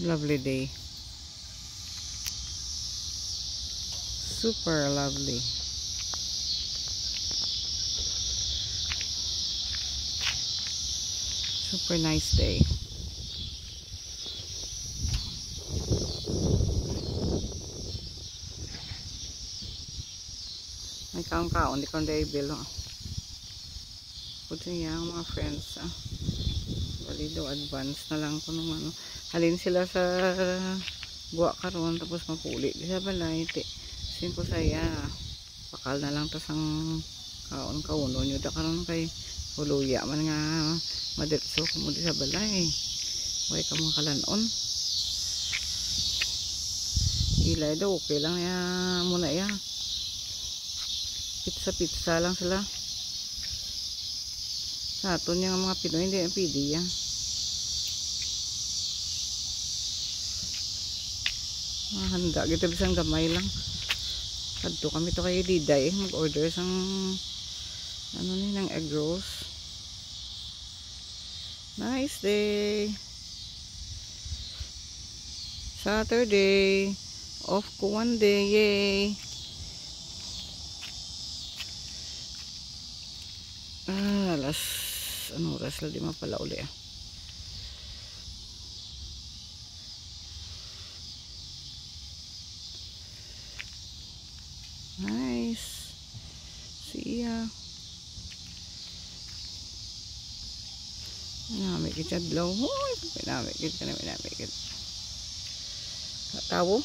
Lovely day. Super lovely. Super nice day. May kaon-kaon di kong daybil. Puto niya ang mga friends. Balido advance na lang ko naman. Halin sila sa guwa karon tapos mapuli. Di sa balay. Sin ko saya. Pakal na lang tas ang kaon-kauno nyo. Da karon kay huluya man nga madiretso ko mo di sa balay. Huwag ka mga kalanon. Ilay daw okay lang ya muna ya. Pizza lang sila. Sa aton yung mga Pinoy hindi ang pidi yan. Handa kita bisang gamay lang. Kadto kami to kay Diday mag-order sang ano ni ng egg rolls. Nice day. Saturday. Off ko one day. Yay. Alas ano oras lang di mapala uli Nice. See ya. Namikit siya dlaw. Hoy, pinamikit ka na pinamikit. Tawo.